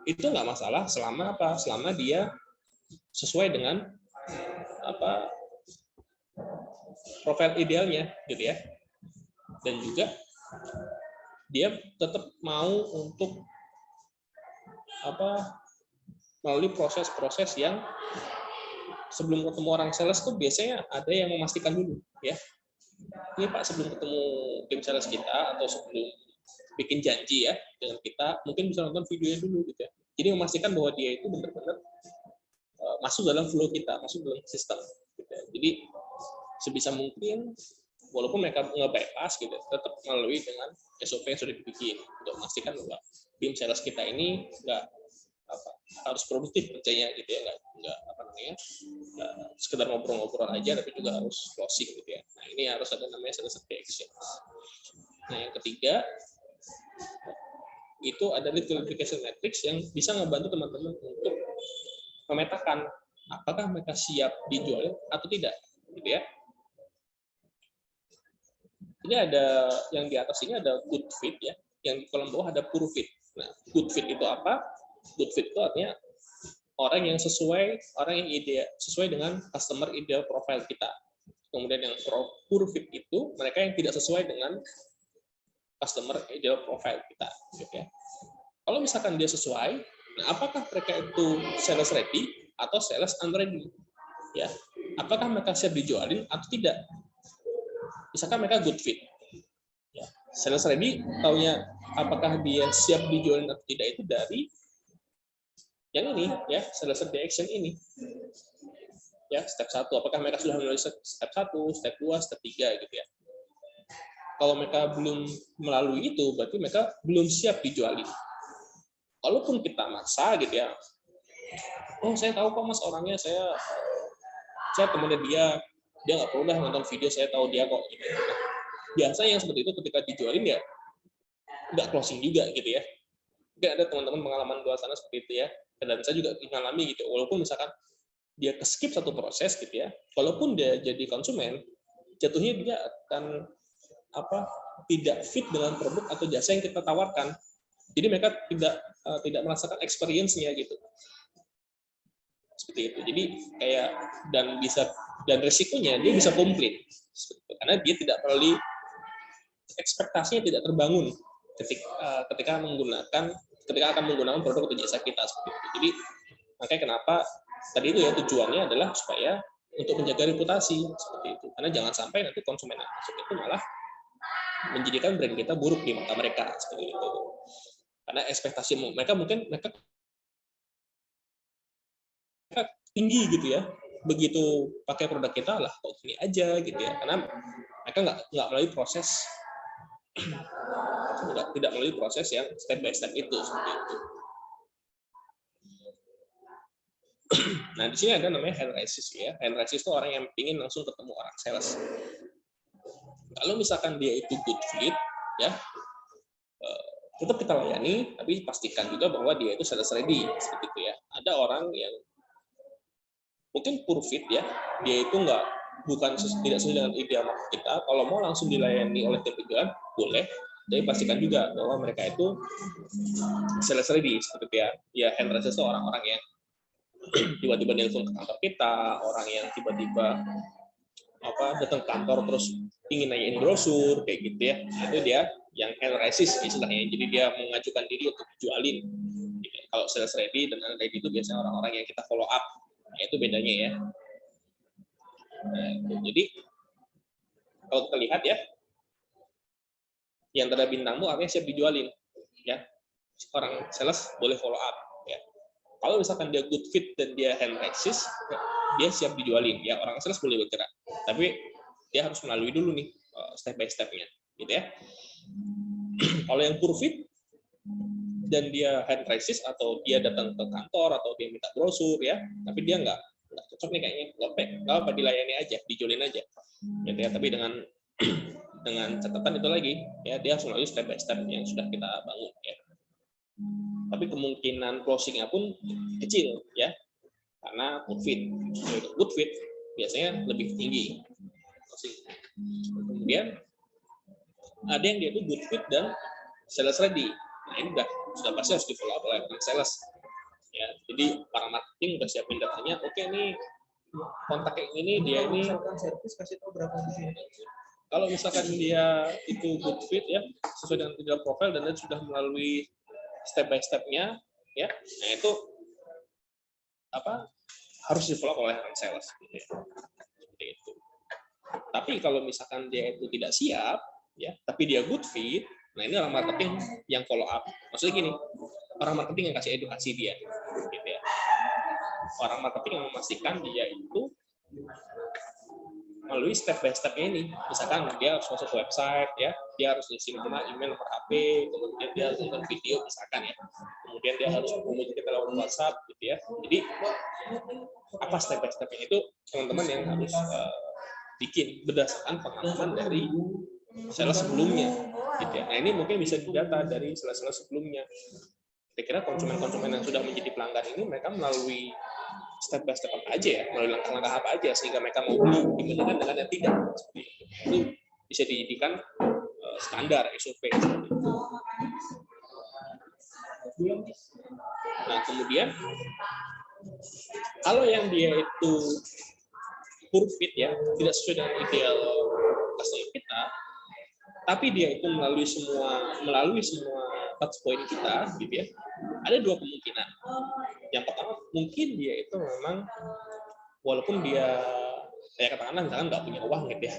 Itu nggak masalah selama apa? Selama dia sesuai dengan profil idealnya gitu ya, dan juga dia tetap mau untuk melalui proses-proses yang sebelum ketemu orang sales tuh biasanya ada yang memastikan dulu ya, ini Pak sebelum ketemu tim sales kita atau sebelum bikin janji ya dengan kita, mungkin bisa nonton videonya dulu gitu ya. Jadi memastikan bahwa dia itu benar-benar masuk dalam flow kita, masuk dalam sistem gitu ya. Jadi sebisa mungkin walaupun mereka nge-bypass gitu, tetap melalui dengan SOP yang sudah dibikin untuk memastikan bahwa tim sales kita ini harus produktif kerjanya gitu ya, nggak sekedar ngobrol-ngobrol aja, tapi juga harus closing gitu ya. Nah ini harus ada namanya sales action. Nah yang ketiga itu ada lead qualification matrix yang bisa membantu teman-teman untuk memetakan apakah mereka siap dijual atau tidak gitu ya. Ini ada yang di atas ini ada good fit ya, yang di kolom bawah ada poor fit. Nah good fit itu apa? Good fit itu artinya orang yang sesuai dengan customer ideal profile kita. Kemudian yang poor fit itu mereka yang tidak sesuai dengan customer ideal profile kita. Gitu ya. Kalau misalkan dia sesuai, nah apakah mereka itu sales ready atau sales unready? Ya, apakah mereka siap dijualin atau tidak? Misalkan mereka good fit, ya, sales ready, taunya apakah dia siap dijualin atau tidak itu dari yang ini ya, sales action ini ya, step 1, apakah mereka sudah melalui step 1, step 2, step 3 gitu ya. Kalau mereka belum melalui itu, berarti mereka belum siap dijualin. Walaupun kita maksa gitu ya, oh saya tahu kok mas orangnya, saya temannya dia nggak perlu dah nonton video, saya tahu dia kok gitu. Biasanya yang seperti itu ketika dijualin ya nggak closing juga gitu ya. Mungkin ada teman-teman pengalaman luar sana seperti itu ya, dan saya juga mengalami gitu. Walaupun misalkan dia skip satu proses gitu ya, walaupun dia jadi konsumen, jatuhnya dia akan tidak fit dengan produk atau jasa yang kita tawarkan. Jadi mereka tidak merasakan experience-nya gitu. Seperti itu. Jadi kayak dan resikonya dia bisa komplain. Karena dia tidak melalui ekspektasinya tidak terbangun ketika akan menggunakan produk atau jasa kita seperti itu. Jadi makanya kenapa tadi itu ya tujuannya adalah supaya untuk menjaga reputasi seperti itu. Karena jangan sampai nanti konsumen masuk itu malah menjadikan brand kita buruk di mata mereka seperti itu. Karena ekspektasi mereka tinggi gitu ya. Begitu pakai produk kita lah kok gini aja gitu ya. Karena mereka nggak melalui proses tidak melalui proses yang step by step itu seperti itu. Nah, di sini ada namanya hand resist ya. Hand resist itu orang yang ingin langsung ketemu orang sales. Kalau misalkan dia itu good fit ya, tetap kita layani, tapi pastikan juga bahwa dia itu sales ready seperti itu ya. Ada orang yang mungkin poor fit ya, dia itu tidak sesuai dengan ideal market kita. Kalau mau langsung dilayani oleh tim penjualan boleh, tapi pastikan juga bahwa mereka itu sales ready seperti itu ya. Ya, hand resist itu orang-orang yang tiba-tiba nelpon ke kantor kita, orang yang tiba-tiba datang ke kantor terus ingin nanyain brosur kayak gitu ya. Nah, itu dia yang hand resist istilahnya. Jadi dia mengajukan diri untuk jualin. Kalau sales ready dan ready itu biasanya orang-orang yang kita follow up. Nah, itu bedanya ya. Nah, jadi kalau kita lihat ya, yang tanda bintangmu artinya siap dijualin ya. Orang sales boleh follow up ya. Kalau misalkan dia good fit dan dia hand resist, dia siap dijualin ya. Orang sales boleh bergerak, tapi dia harus melalui dulu nih step by step-nya gitu ya. Kalau yang poor fit dan dia hand resist atau dia datang ke kantor atau dia minta brosur ya, tapi dia nggak cocok nih kayaknya, nggak apa dilayani aja, dijualin aja gitu ya. Tapi dengan catatan itu lagi ya, dia harus melalui step by step yang sudah kita bangun ya. Tapi kemungkinan closing-nya pun kecil ya, karena good fit. Good fit biasanya lebih tinggi closing. Kemudian ada yang dia itu good fit dan sales ready. Nah, ini sudah pasti harus di follow up oleh sales ya. Jadi para marketing udah siapin datanya, oke nih kontak yang ini, dia ini servis kasih tahu berapa di sini. Kalau misalkan dia itu good fit ya, sesuai dengan ideal profile dan dia sudah melalui step by step-nya ya, nah itu harus di follow oleh sales gitu ya. Seperti itu. Tapi kalau misalkan dia itu tidak siap ya, tapi dia good fit, nah ini orang marketing yang follow up. Maksudnya gini, orang marketing yang kasih edukasi dia gitu ya. Orang marketing yang memastikan dia itu melalui step by step ini. Misalkan dia harus masuk ke website ya, dia harus isi nama, email, nomor HP, kemudian dia harus nonton video misalkan ya, kemudian dia harus menghubungi kita lewat WhatsApp gitu ya. Jadi apa step by stepnya itu teman-teman yang harus bikin berdasarkan pengalaman dari sales sebelumnya gitu ya. Nah, ini mungkin bisa didata dari sales sebelumnya. Kira-kira konsumen-konsumen yang sudah menjadi pelanggan ini mereka melalui step by step apa aja ya, melalui langkah-langkah apa aja sehingga mereka mau beli dibandingkan dengan yang tidak. Seperti itu bisa dijadikan standar SOP. Nah, kemudian kalau yang dia itu poor fit ya, tidak sesuai dengan ideal customer kita, tapi dia itu melalui semua touch point kita gitu ya, ada dua kemungkinan. Yang pertama, mungkin dia itu memang walaupun dia kayak katakanlah misalkan nggak punya uang gitu ya,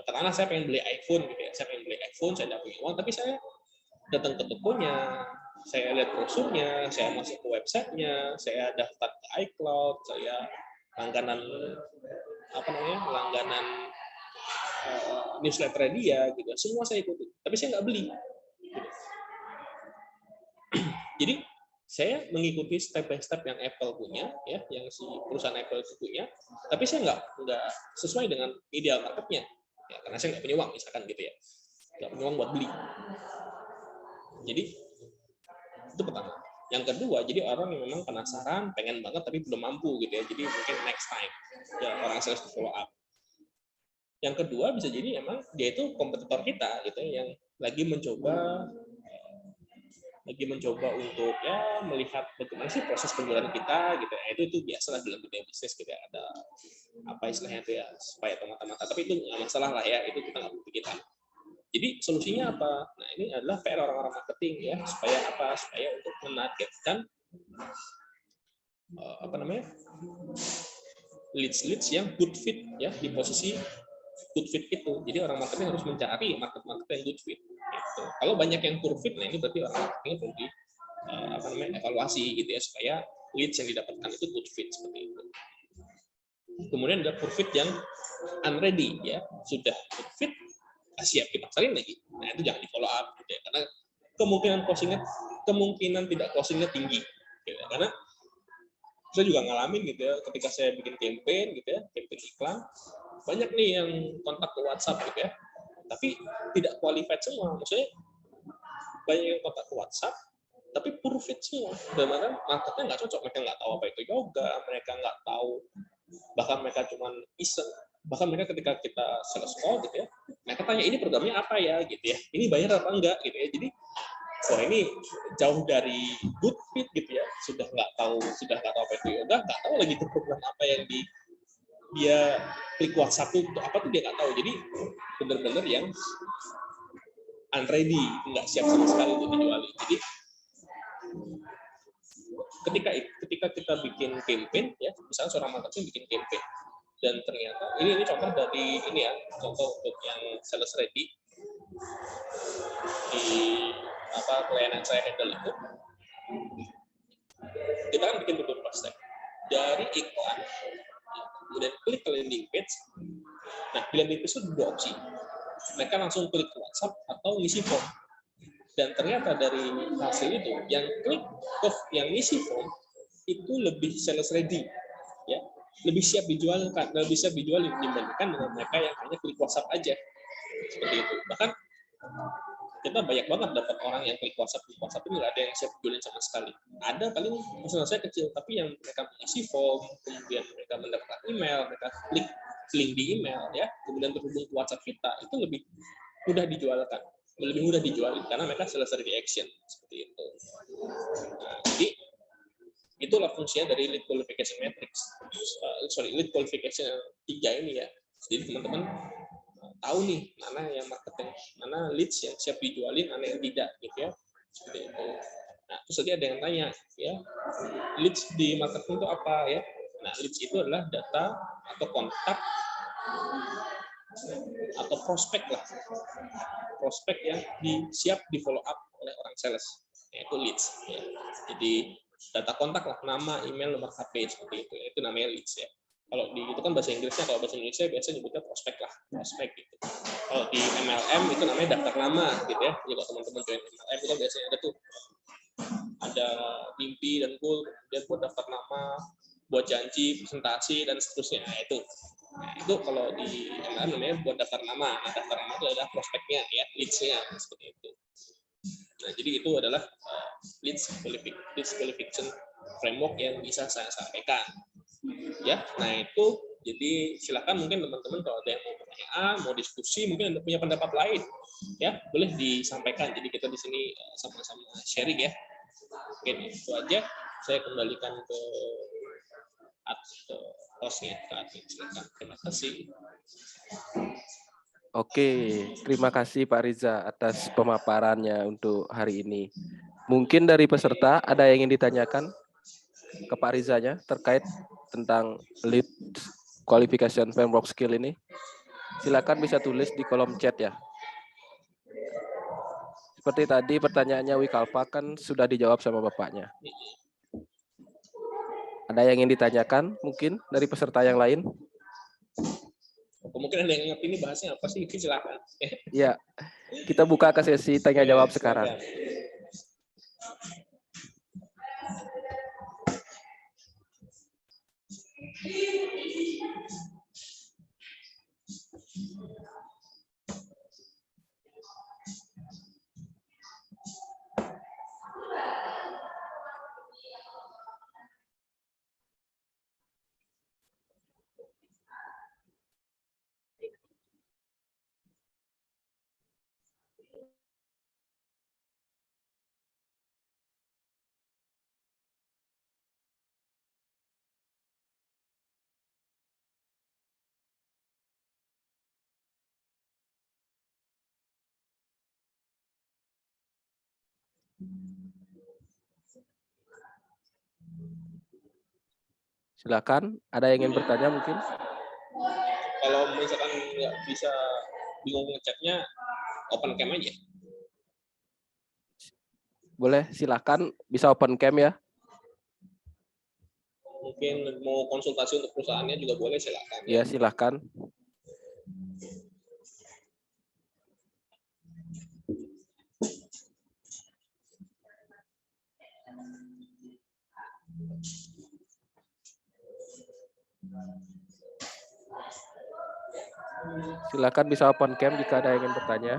katakanlah saya pengen beli iPhone gitu ya, saya nggak punya uang, tapi saya datang ke tokonya, saya lihat brosurnya, saya masuk ke websitenya, saya daftar ke iCloud, saya langganan newsletter dia gitu, semua saya ikuti, tapi saya nggak beli. Jadi saya mengikuti step by step yang Apple punya, ya, yang si perusahaan Apple itu punya, tapi saya nggak sesuai dengan ideal marketnya, ya, karena saya nggak punya uang misalkan gitu ya, nggak punya uang buat beli. Jadi itu pertama. Yang kedua, jadi orang yang memang penasaran, pengen banget tapi belum mampu gitu ya, jadi mungkin next time ya orang sales follow up. Yang kedua bisa jadi emang dia itu kompetitor kita gitu ya, yang lagi mencoba untuk ya melihat bagaimana sih proses penjualan kita gitu. Itu biasalah dalam dunia bisnis gitu ya, ada apa istilahnya itu ya, supaya mata-mata, tapi itu nggak masalah lah ya, itu kita nggak butuh kita. Jadi solusinya apa? Nah, ini adalah PR orang-orang marketing ya, supaya untuk menargetkan leads yang good fit ya, di posisi good fit itu. Jadi orang marketing harus mencari market yang good fit. Ya. Gitu. Kalau banyak yang poor fit, nah ini berarti orang marketingnya perlu di evaluasi gitu ya, supaya leads yang didapatkan itu good fit seperti itu. Kemudian ada poor fit yang unready ya, sudah good fit siap dipaksain lagi. Nah itu jangan di follow up gitu ya, karena kemungkinan tidak closingnya tinggi gitu ya. Karena saya juga ngalamin gitu ya, ketika saya bikin campaign gitu ya, campaign iklan, banyak nih yang kontak ke WhatsApp gitu ya, tapi tidak qualified semua. Maksudnya banyak yang kontak ke WhatsApp tapi poor fit semua, dan marketnya nggak cocok, mereka nggak tahu apa itu yoga, mereka nggak tahu, bahkan mereka cuman iseng, bahkan mereka ketika kita sales call gitu ya, mereka tanya ini programnya apa ya gitu ya, ini bayar apa enggak gitu ya, jadi ini jauh dari good fit gitu ya, sudah nggak tahu apa itu yoga, nggak tahu lagi itu program apa yang dia klik WhatsApp itu apa tuh dia nggak tahu, jadi benar-benar yang unready, nggak siap sama sekali untuk dijualin. Jadi ketika kita bikin campaign ya, misalnya seorang marketing bikin campaign dan ternyata ini contoh dari ini ya, contoh untuk yang sales ready di klien yang saya handle itu, kita kan bikin beberapa step dari iklan, kemudian klik ke landing page. Nah di landing page itu dua opsi, mereka langsung klik ke WhatsApp atau ngisi form. Dan ternyata dari hasil itu, yang klik yang ngisi form itu lebih sales ready, ya, lebih siap dijualkan, lebih siap dijualin dibandingkan dengan mereka yang hanya klik WhatsApp aja, seperti itu. Bahkan kita banyak banget dapat orang yang klik WhatsApp itu nggak ada yang siap jualin sama sekali. Ada paling saya kecil, tapi yang mereka mengisi form, kemudian mereka mendapatkan email, mereka klik link di email, ya, kemudian terhubung ke WhatsApp kita, itu lebih mudah dijualkan. Lebih mudah dijual karena mereka selesai di action seperti itu. Nah, jadi itulah fungsinya dari lead qualification matrix. Lead qualification 3 ini ya. Jadi teman-teman tahu nih mana yang marketing, mana leads yang siap dijualin, mana yang tidak gitu ya. Seperti itu. Nah, terus tadi ada yang tanya ya, leads di marketing itu apa ya? Nah, leads itu adalah data atau kontak atau prospek yang siap di follow up oleh orang sales, yaitu leads ya. Jadi data kontak lah, nama, email, nomor HP seperti itu namanya leads ya. Kalau itu kan bahasa Inggrisnya, kalau bahasa Indonesia biasanya nyebutnya prospek gitu. Kalau di MLM itu namanya daftar nama gitu ya. Jadi kalau teman-teman join MLM itu kan biasanya ada mimpi dan goal, kemudian buat daftar nama, buat janji, presentasi dan seterusnya. Nah, itu kalau di MLM namanya buat daftar nama. Nah, daftar nama itu adalah prospeknya ya, leads-nya seperti itu. Nah, jadi itu adalah leads qualification framework yang bisa saya sampaikan. Ya, nah itu jadi silakan mungkin teman-teman kalau ada yang mau pertanyaan, mau diskusi, mungkin Anda punya pendapat lain, ya boleh disampaikan. Jadi kita di sini sama-sama sharing ya. Oke, itu aja. Saya kembalikan ke hostnya. Silakan. Terima kasih. Oke, terima kasih Pak Riza atas pemaparannya untuk hari ini. Mungkin dari peserta ada yang ingin ditanyakan ke Pak Rizanya terkait tentang lead qualification framework skill ini? Silakan bisa tulis di kolom chat ya. Seperti tadi pertanyaannya Wikalpa kan sudah dijawab sama Bapaknya. Ada yang ingin ditanyakan mungkin dari peserta yang lain? Mungkin ada yang ngerti ini bahasnya apa sih? Silakan. Ya, kita buka ke sesi tanya jawab sekarang. Silakan, ada yang ingin bertanya mungkin? Kalau misalkan nggak bisa bingung ngeceknya, open cam aja. Boleh, silakan bisa open cam ya. Mungkin mau konsultasi untuk perusahaannya juga boleh, silakan. Ya, silakan. Silakan bisa open cam jika ada yang ingin bertanya.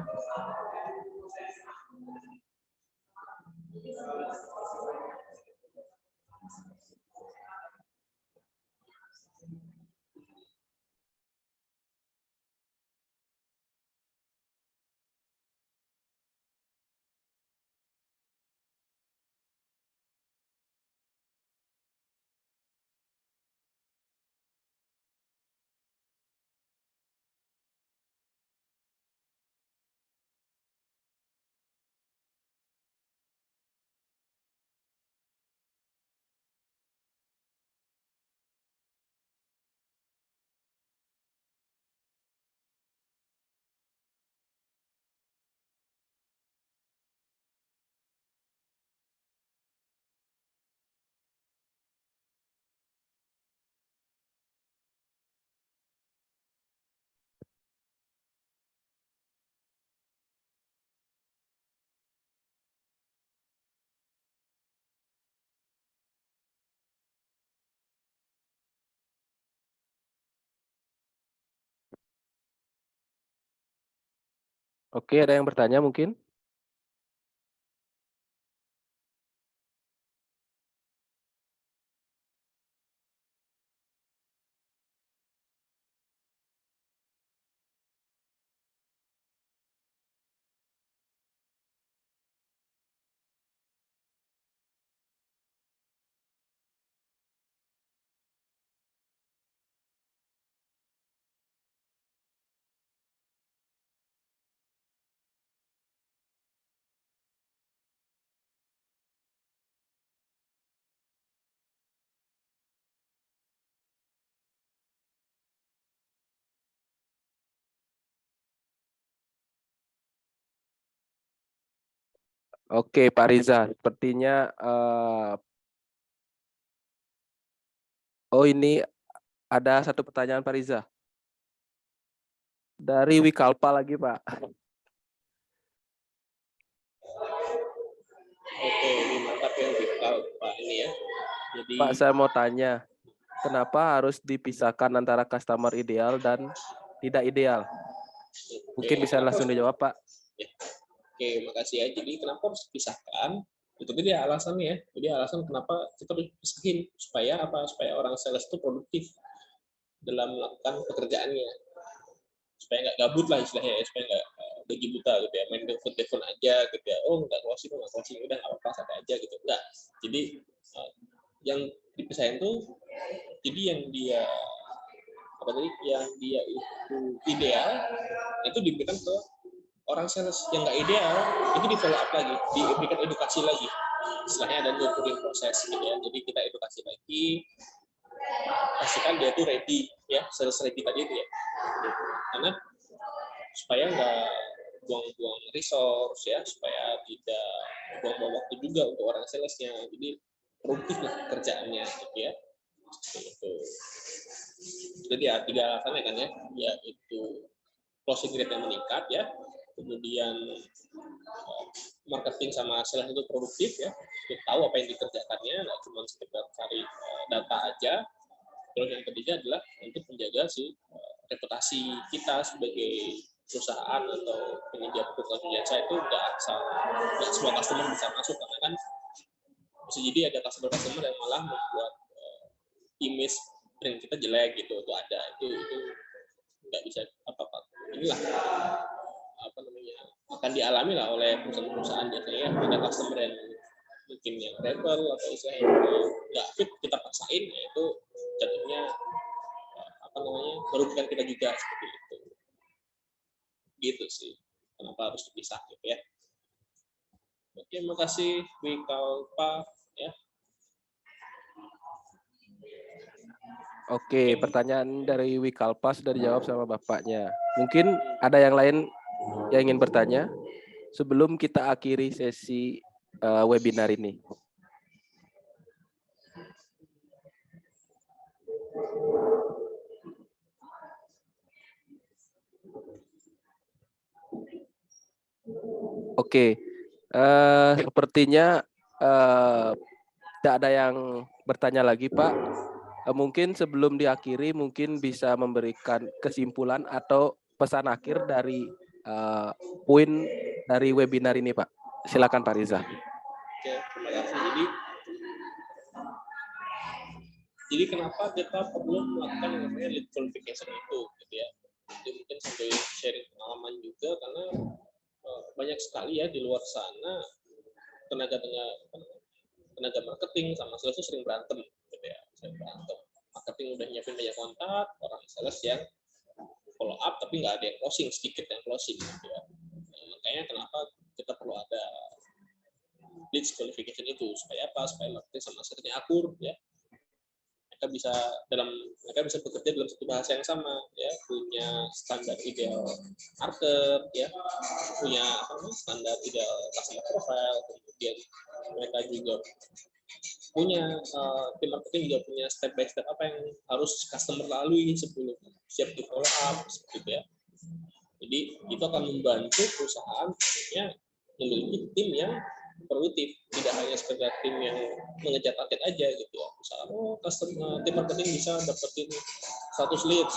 Oke, ada yang bertanya mungkin? Oke, Pak Riza, sepertinya ini ada satu pertanyaan Pak Riza. Dari Wikalpa lagi, Pak. Oke, ini mantap ya Pak ini ya. Jadi Pak, saya mau tanya, kenapa harus dipisahkan antara customer ideal dan tidak ideal? Mungkin bisa langsung dijawab, Pak. Oke, makasih ya. Jadi kenapa harus dipisahkan? Itu dia alasannya ya. Jadi alasan kenapa kita harus pisahin supaya apa? Supaya orang sales itu produktif dalam melakukan pekerjaannya. Supaya nggak gabut lah istilahnya ya. Supaya nggak gaji buta gitu ya. Main telepon aja gitu ya. Oh nggak closing, udah nggak apa-apa santai aja gitu. Enggak. Jadi yang dipisahin tuh jadi yang dia itu ideal itu diberikan ke orang sales yang nggak ideal itu di follow up lagi, diberikan edukasi lagi. Istilahnya ada nurturing proses gitu ya. Jadi kita edukasi lagi, pastikan dia tuh ready ya, sales ready tadi itu ya. Karena supaya nggak buang-buang resource ya, supaya tidak buang-buang waktu juga untuk orang salesnya. Jadi produktif lah kerjaannya gitu ya. Itu. Jadi ya 3 alasannya kan ya, yaitu closing rate yang meningkat ya, kemudian marketing sama sales itu produktif ya, untuk tahu apa yang dikerjakannya, nggak cuma sekedar cari data aja. Terus yang ketiga adalah untuk menjaga reputasi kita sebagai perusahaan atau penyedia produk jasa itu nggak semua customer bisa masuk, karena kan bisa jadi ada customer yang malah membuat image brand kita jelek gitu. Itu ada, itu nggak bisa apa-apa. Inilah akan dialami lah oleh perusahaan-perusahaan biasanya ada customer yang mungkin yang rebel atau istilahnya nggak fit, kita paksain, yaitu jadinya merugikan kita juga seperti itu. Gitu sih kenapa harus dipisah gitu ya. Oke, makasih Wikalpa ya. Oke, pertanyaan dari Wikalpa sudah dijawab sama Bapaknya. Mungkin ada yang lain yang ingin bertanya? Sebelum kita akhiri sesi webinar ini. Oke, sepertinya tidak ada yang bertanya lagi, Pak. Mungkin sebelum diakhiri, mungkin bisa memberikan kesimpulan atau pesan akhir dari poin dari webinar ini, Pak. Silakan, Pak Riza. Oke, terima kasih. Jadi kenapa kita perlu melakukan yang namanya lead qualification itu, gitu ya? Jadi mungkin sambil sharing pengalaman juga, karena banyak sekali ya di luar sana tenaga marketing sama sales itu sering berantem, gitu ya, sering berantem. Marketing udah nyiapin banyak kontak, orang sales yang follow up tapi nggak ada yang closing, sedikit yang closing, gitu ya. Makanya kenapa kita perlu ada lead qualification itu, supaya apa? Supaya marketing sama salesnya akur, ya. Mereka bisa bekerja dalam satu bahasa yang sama, ya, punya standar ideal market, ya, punya standar ideal customer profile, kemudian mereka juga punya tim marketing juga punya step by step apa yang harus customer lalui sebelum siap di follow up, seperti itu, ya. Jadi itu akan membantu perusahaan memiliki tim yang produktif, tidak hanya sekedar tim yang mengejar target aja, gitu ya. Misalnya tim marketing bisa dapetin 100 leads,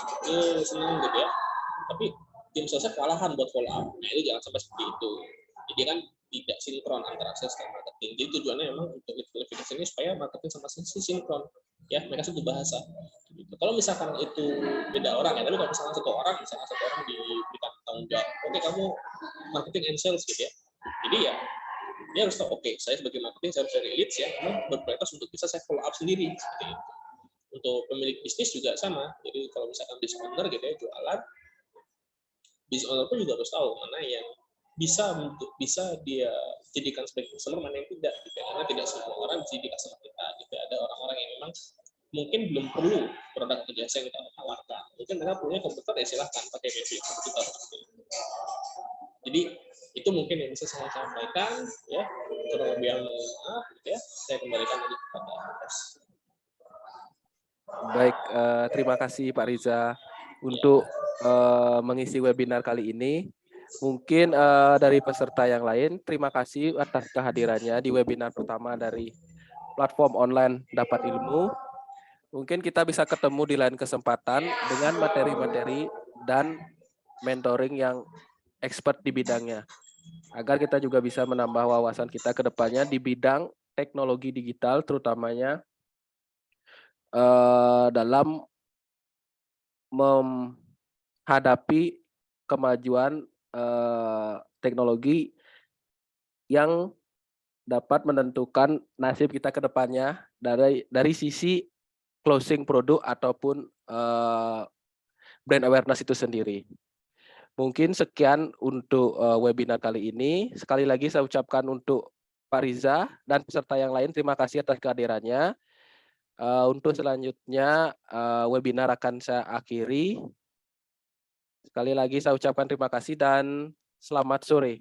senang, gitu ya. Tapi tim salesnya kewalahan buat follow up. Nah, itu jangan sampai seperti itu. Jadi kan tidak sinkron antara sales dan marketing. Jadi tujuannya memang untuk lead qualification ini supaya marketing sama sales sinkron. Ya, mereka satu bahasa. Gitu. Kalau misalkan itu beda orang, ya, tapi kalau misalkan satu orang diberikan tanggung jawab, oke, kamu marketing and sales, gitu ya. Jadi ya dia harus tahu, oke, saya sebagai marketing saya harus cari leads, ya, memang berprioritas untuk bisa saya follow up sendiri, seperti itu. Untuk pemilik bisnis juga sama. Jadi kalau misalkan business owner, gitu ya, jualan, business owner pun juga harus tahu mana yang bisa dia jadikan sebagai customer, mana yang tidak, gitu ya. Karena tidak semua orang bisa jadi customer kita, gitu ya. Ada orang-orang yang memang mungkin belum perlu produk atau jasa yang kita tawarkan. Mungkin mereka punya komputer, ya silahkan pakai basic komputer. Jadi itu mungkin yang bisa saya sampaikan, ya. Kurang lebih yang gitu ya, saya kembalikan lagi kepada host. Baik, terima kasih Pak Riza untuk mengisi webinar kali ini. Mungkin dari peserta yang lain, terima kasih atas kehadirannya di webinar pertama dari platform online Dapat Ilmu. Mungkin kita bisa ketemu di lain kesempatan dengan materi-materi dan mentoring yang expert di bidangnya, agar kita juga bisa menambah wawasan kita ke depannya di bidang teknologi digital, terutamanya dalam menghadapi kemajuan teknologi yang dapat menentukan nasib kita ke depannya dari sisi closing produk ataupun brand awareness itu sendiri. Mungkin sekian untuk webinar kali ini. Sekali lagi saya ucapkan untuk Pak Riza dan peserta yang lain, terima kasih atas kehadirannya. Untuk selanjutnya webinar akan saya akhiri. Sekali lagi saya ucapkan terima kasih dan selamat sore.